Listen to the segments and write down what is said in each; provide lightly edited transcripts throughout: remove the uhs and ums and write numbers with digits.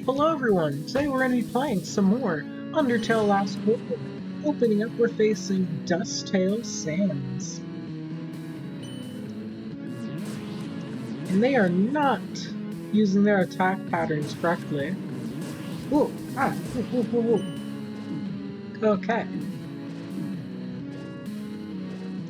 Hello everyone! Today we're going to be playing some more Undertale Last Quarter. Opening up, we're facing Dusttale Sands. And they are not using their attack patterns correctly. Whoa! Ah! Whoa, whoa, whoa, whoa. Okay.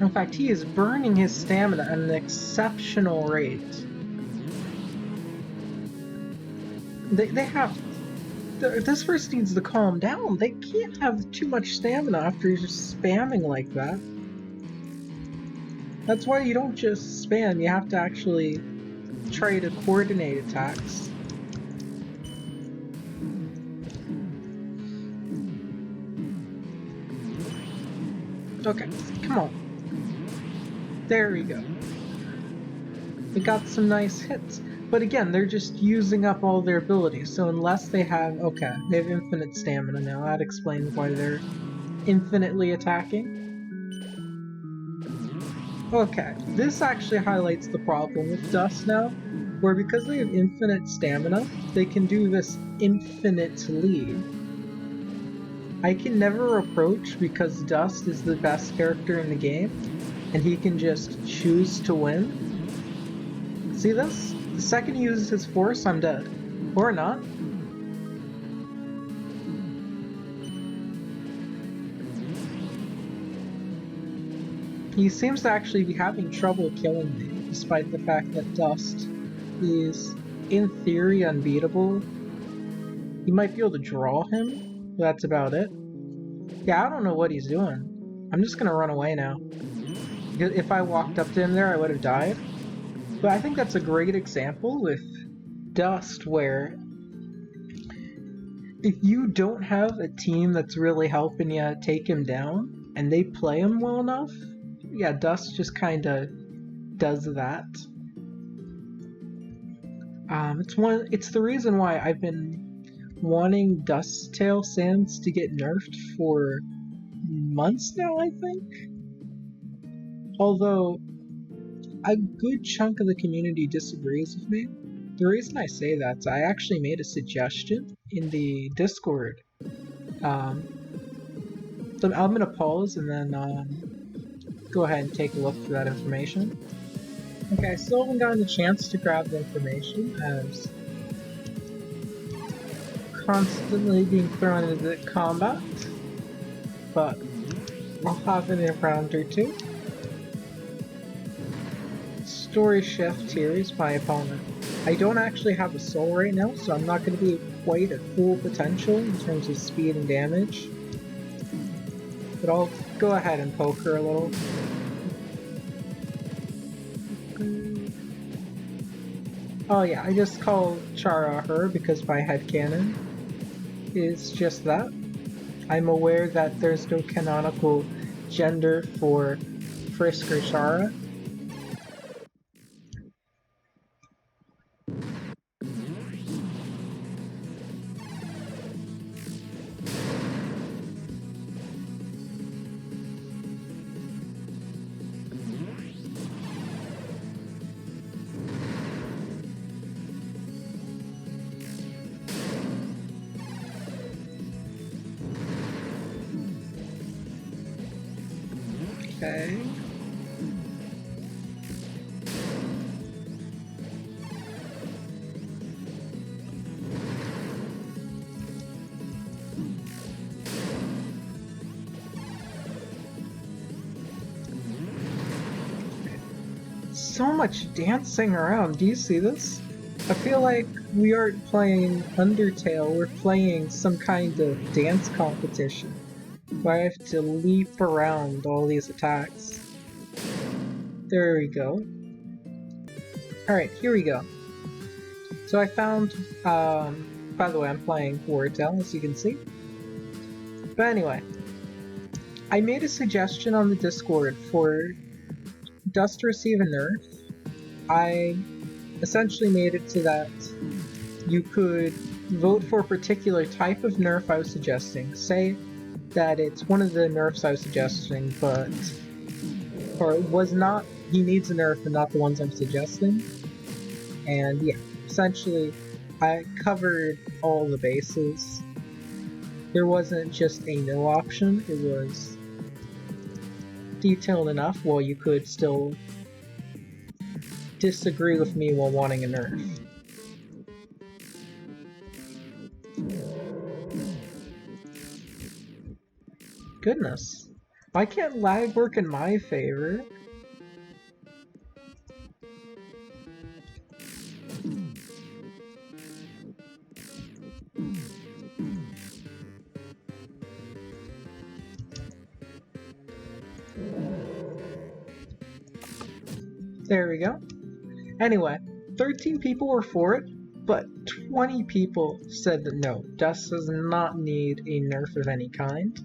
In fact, he is burning his stamina at an exceptional rate. They have... This person needs to calm down. They can't have too much stamina after he's just spamming like that. That's why you don't just spam, you have to actually try to coordinate attacks. Okay, come on. There we go. We got some nice hits. But again, they're just using up all their abilities, so unless they have... Okay, they have infinite stamina now. That explains why they're infinitely attacking. Okay, this actually highlights the problem with Dust now, where because they have infinite stamina, they can do this infinitely. I can never approach because Dust is the best character in the game, and he can just choose to win. See this? The second he uses his force, I'm dead. Or not. He seems to actually be having trouble killing me, despite the fact that Dust is, in theory, unbeatable. You might be able to draw him, but that's about it. Yeah, I don't know what he's doing. I'm just gonna run away now. If I walked up to him there, I would have died. But I think that's a great example with Dust, where if you don't have a team that's really helping you take him down, and they play him well enough, yeah, Dust just kinda does that. It's the reason why I've been wanting Dusttale Sands to get nerfed for months now, I think. Although a good chunk of the community disagrees with me. The reason I say that is I actually made a suggestion in the Discord. So I'm gonna pause and then go ahead and take a look for that information. Okay, I still haven't gotten the chance to grab the information as constantly being thrown into combat, but I'll have it in a round or two. Story shift here is my opponent. I don't actually have a soul right now, so I'm not going to be quite at full potential in terms of speed and damage. But I'll go ahead and poke her a little. Oh yeah, I just call Chara her because my headcanon is just that. I'm aware that there's no canonical gender for Frisk or Chara. Okay. So much dancing around. Do you see this? I feel like we aren't playing Undertale, we're playing some kind of dance competition. Where I have to leap around all these attacks. There we go. Alright, here we go. So I found, by the way, I'm playing Undertale, as you can see. But anyway, I made a suggestion on the Discord for Dust to receive a nerf. I essentially made it so that you could vote for a particular type of nerf I was suggesting. Say that it's one of the nerfs I was suggesting, but... or it was not, he needs a nerf and not the ones I'm suggesting. And yeah, essentially, I covered all the bases. There wasn't just a no option, it was detailed enough while you could still disagree with me while wanting a nerf. Goodness. Why can't lag work in my favor? There we go. Anyway, 13 people were for it, but 20 people said that no, Dust does not need a nerf of any kind.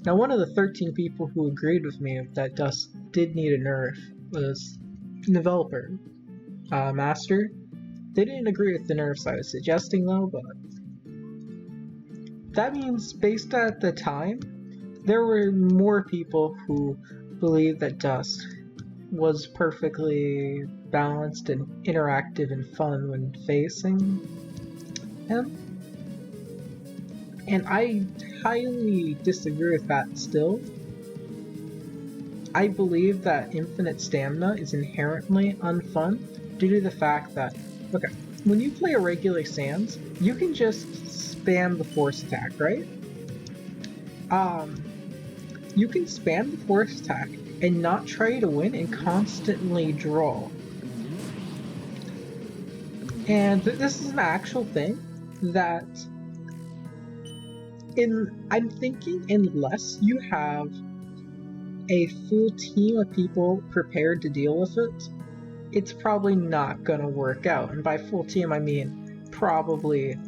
Now, one of the 13 people who agreed with me that Dust did need a nerf was developer, Master. They didn't agree with the nerfs I was suggesting though, but that means based at the time, there were more people who believed that Dust was perfectly balanced and interactive and fun when facing him. And I highly disagree with that still. I believe that infinite stamina is inherently unfun due to the fact that, okay, when you play a regular Sans, you can just spam the force attack, right? You can spam the force attack and not try to win and constantly draw. And this is an actual thing that I'm thinking unless you have a full team of people prepared to deal with it, it's probably not gonna work out. And by full team, I mean probably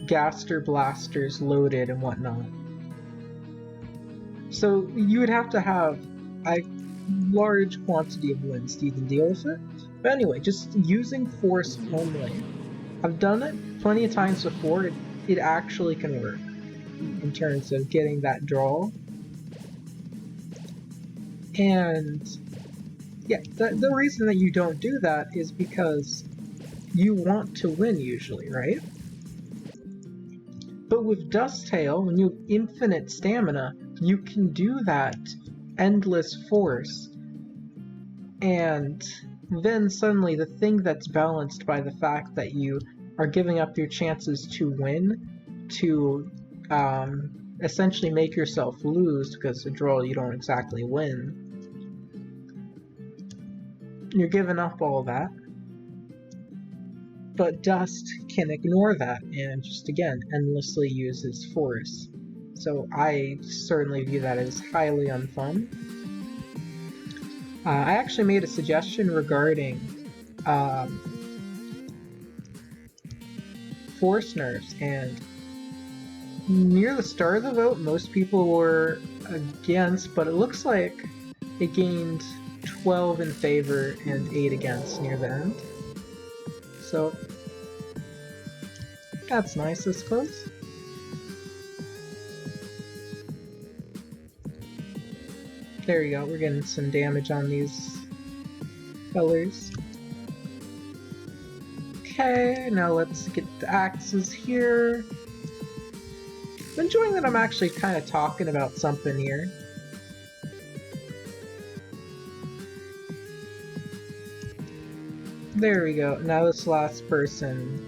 Gaster blasters loaded and whatnot. So you would have to have a large quantity of wins to even deal with it. But anyway, just using force only. I've done it plenty of times before, it actually can work in terms of getting that draw. And yeah, the reason that you don't do that is because you want to win usually, right? But with Dusttale, when you have infinite stamina, you can do that endless force. And then suddenly the thing that's balanced by the fact that you are giving up your chances to win to essentially make yourself lose, because a draw you don't exactly win. You're giving up all that. But Dust can ignore that and just again endlessly use his force. So I certainly view that as highly unfun. I actually made a suggestion regarding force nerfs, and near the start of the vote most people were against, but it looks like it gained 12 in favor and 8 against near the end. So that's nice, I suppose. There you go, we're getting some damage on these fellers. Okay, now let's get the axes here. I'm enjoying that I'm actually kind of talking about something here. There we go, now this last person.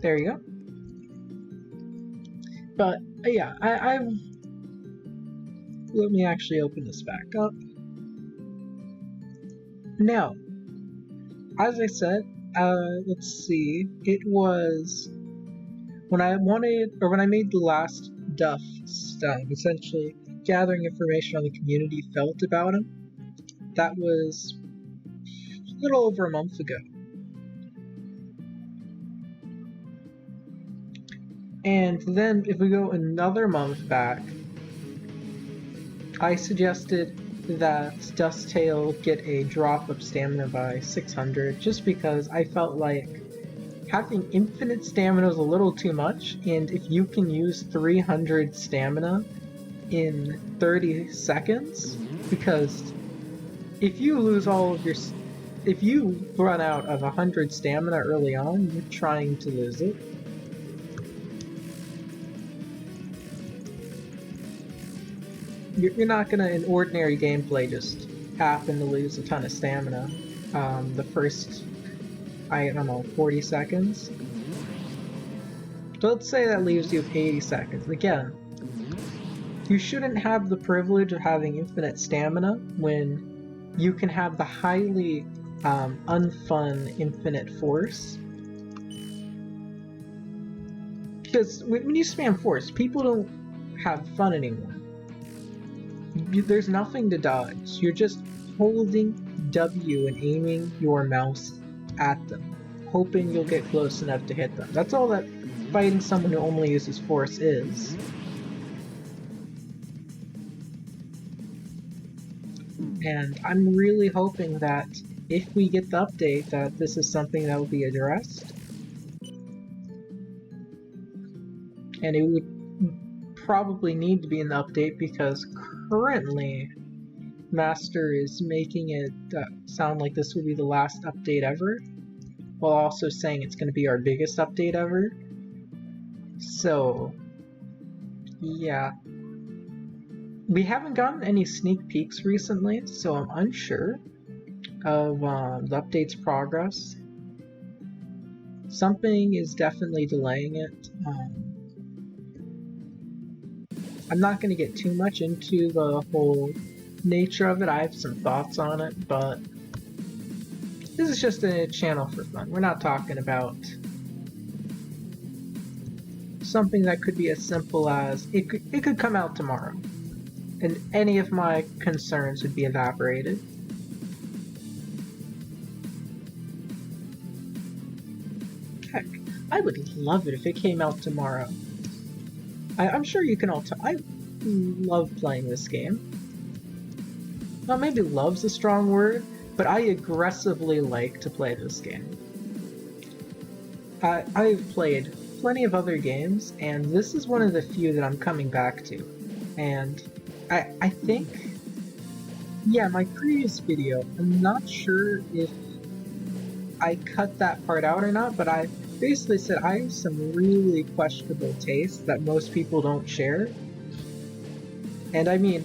There you go. But yeah, I've... Let me actually open this back up. Now, as I said, let's see, it was when I made the last Duff stuff, essentially gathering information on the community felt about him. That was a little over a month ago. And then if we go another month back, I suggested that Dusttale get a drop of stamina by 600 just because I felt like having infinite stamina was a little too much, and if you can use 300 stamina in 30 seconds, because if you lose all of your if you run out of 100 stamina early on, you're trying to lose it. You're not gonna, in ordinary gameplay, just happen to lose a ton of stamina the first, I don't know, 40 seconds. So let's say that leaves you with 80 seconds. Again, you shouldn't have the privilege of having infinite stamina when you can have the highly unfun infinite force. Because when you spam force, people don't have fun anymore. There's nothing to dodge. You're just holding W and aiming your mouse at them, hoping you'll get close enough to hit them. That's all that fighting someone who only uses force is. And I'm really hoping that if we get the update, that this is something that will be addressed. And it would probably need to be in the update because currently Master is making it sound like this will be the last update ever, while also saying it's going to be our biggest update ever. So, yeah. We haven't gotten any sneak peeks recently, so I'm unsure of the update's progress. Something is definitely delaying it. I'm not going to get too much into the whole nature of it. I have some thoughts on it, but this is just a channel for fun. We're not talking about something that could be as simple as it could come out tomorrow, and any of my concerns would be evaporated. Heck, I would love it if it came out tomorrow. I'm sure you can all tell. I love playing this game. Well, maybe love's a strong word, but I aggressively like to play this game. I've played plenty of other games, and this is one of the few that I'm coming back to. And I think, yeah, my previous video, I'm not sure if I cut that part out or not, but I basically said I have some really questionable tastes that most people don't share. And I mean,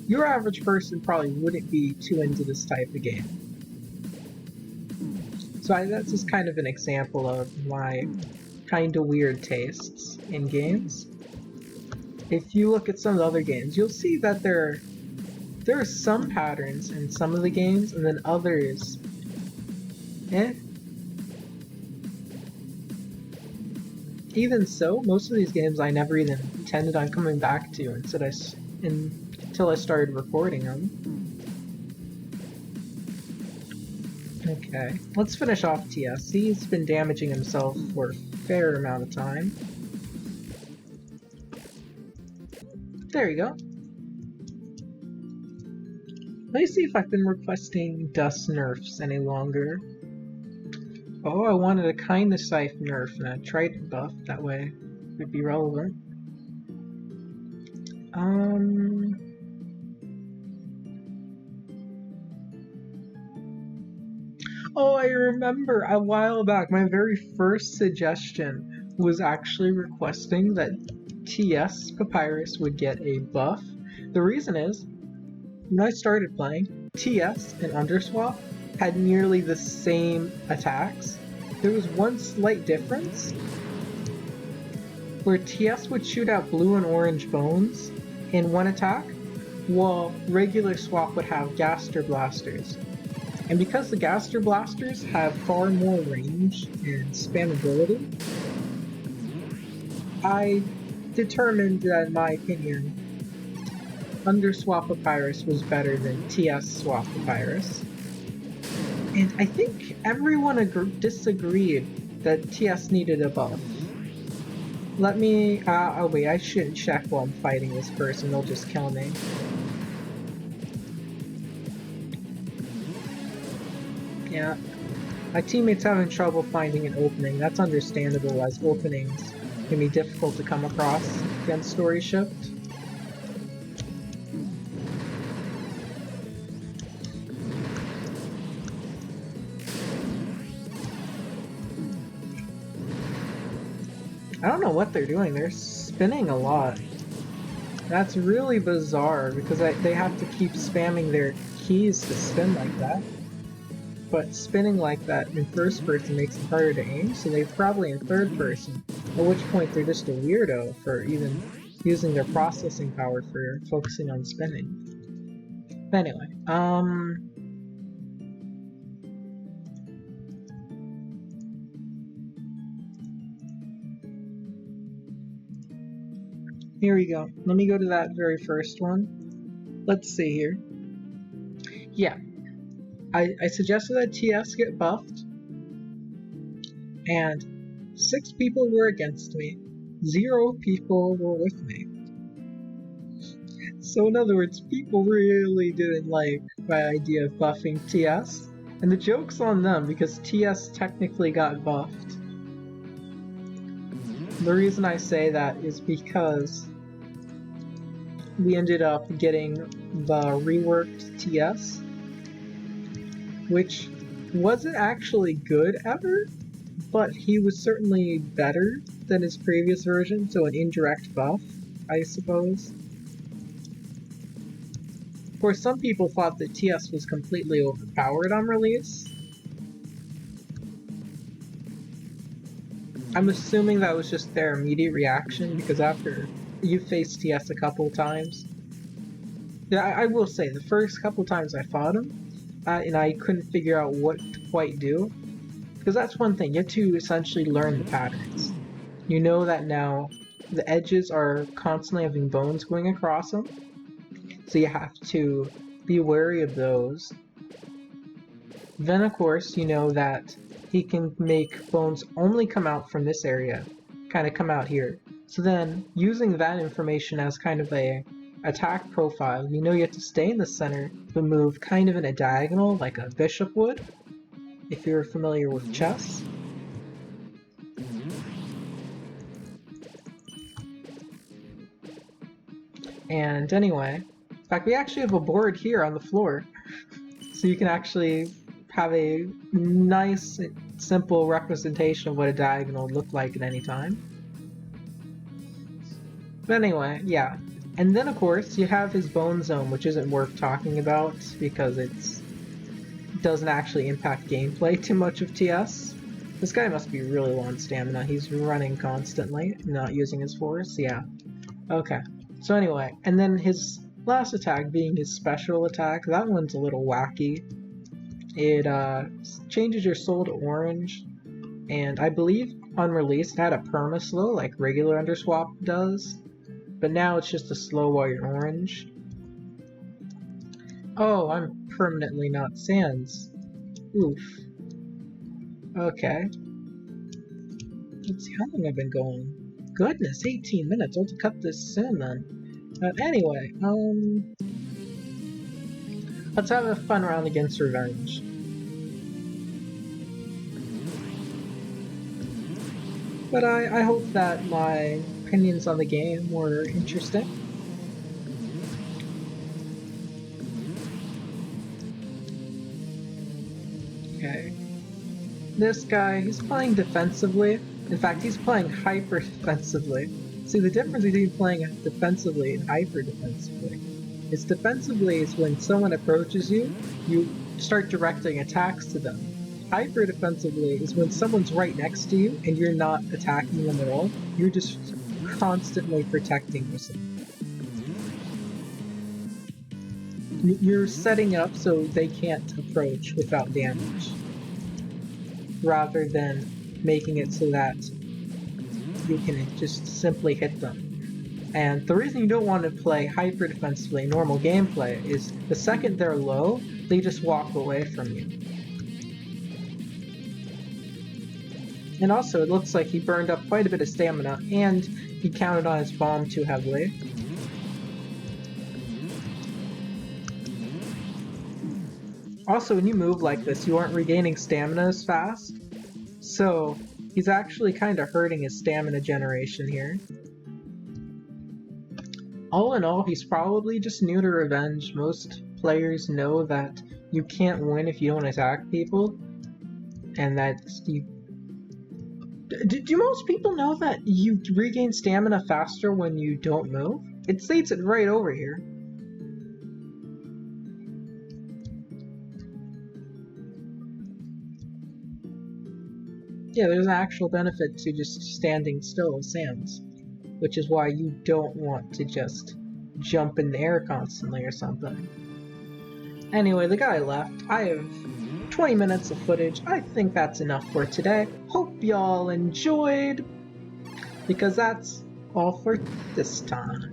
your average person probably wouldn't be too into this type of game. So that's just kind of an example of my kind of weird tastes in games. If you look at some of the other games, you'll see that there are some patterns in some of the games, and then others, Even so, most of these games I never even intended on coming back to until I started recording them. Okay, let's finish off TS. He's been damaging himself for a fair amount of time. There you go. Let me see if I've been requesting dust nerfs any longer. Oh, I wanted a kindness scythe nerf and a trident buff, that way it would be relevant. Oh, I remember a while back, my very first suggestion was actually requesting that TS Papyrus would get a buff. The reason is, when I started playing, TS and Underswap had nearly the same attacks. There was one slight difference, where TS would shoot out blue and orange bones in one attack, while regular Swap would have Gaster Blasters. And because the Gaster Blasters have far more range and spammability, I determined that, in my opinion, Underswap Papyrus was better than TS Swap Papyrus. And I think everyone disagreed that TS needed a buff. Let me... oh wait, I shouldn't check while I'm fighting this person, they'll just kill me. Yeah, my teammate's having trouble finding an opening. That's understandable, as openings can be difficult to come across against Story Shift. I don't know what they're doing. They're spinning a lot. That's really bizarre because they have to keep spamming their keys to spin like that. But spinning like that in first person makes it harder to aim, so they're probably in third person. At which point they're just a weirdo for even using their processing power for focusing on spinning. But anyway, here we go. Let me go to that very first one. Let's see here. Yeah, I suggested that TS get buffed, and 6 people were against me. 0 people were with me. So in other words, people really didn't like my idea of buffing TS, and the joke's on them because TS technically got buffed. The reason I say that is because we ended up getting the reworked TS, which wasn't actually good ever, but he was certainly better than his previous version, so an indirect buff, I suppose. Of course, some people thought that TS was completely overpowered on release. I'm assuming that was just their immediate reaction, because after you faced TS a couple times... Yeah, I will say, the first couple times I fought him, and I couldn't figure out what to quite do, because that's one thing, you have to essentially learn the patterns. You know that now the edges are constantly having bones going across them, so you have to be wary of those. Then of course you know that he can make bones only come out from this area, kind of come out here. So then, using that information as kind of a attack profile, you know you have to stay in the center, but move kind of in a diagonal like a bishop would, if you're familiar with chess. And anyway, in fact we actually have a board here on the floor, so you can actually have a nice, simple representation of what a diagonal would look like at any time. But anyway, yeah. And then of course you have his bone zone, which isn't worth talking about because it doesn't actually impact gameplay too much of TS. This guy must be really low on stamina. He's running constantly, not using his force. Yeah. Okay. So anyway, and then his last attack being his special attack, that one's a little wacky. It changes your soul to orange, and I believe on release it had a perma slow like regular Underswap does, but now it's just a slow while you're orange. Oh, I'm permanently not Sans. Oof. Okay. Let's see, how long I've been going? Goodness, 18 minutes. I'll have to cut this soon then. Anyway, let's have a fun round against Revenge. But I hope that my opinions on the game were interesting. Okay. This guy, he's playing defensively. In fact, he's playing hyper-defensively. See, the difference between playing defensively and hyper-defensively is defensively is when someone approaches you, you start directing attacks to them. Hyper-defensively is when someone's right next to you and you're not attacking them at all, you're just constantly protecting yourself. You're setting up so they can't approach without damage, rather than making it so that you can just simply hit them. And the reason you don't want to play hyper defensively in normal gameplay is the second they're low, they just walk away from you. And also, it looks like he burned up quite a bit of stamina, and he counted on his bomb too heavily. Also, when you move like this, you aren't regaining stamina as fast, so he's actually kind of hurting his stamina generation here. All in all, he's probably just new to Revenge. Most players know that you can't win if you don't attack people, and that Do most people know that you regain stamina faster when you don't move? It states it right over here. Yeah, there's an actual benefit to just standing still with Sans, which is why you don't want to just jump in the air constantly or something. Anyway, the guy left. I have 20 minutes of footage. I think that's enough for today. Hope y'all enjoyed, because that's all for this time.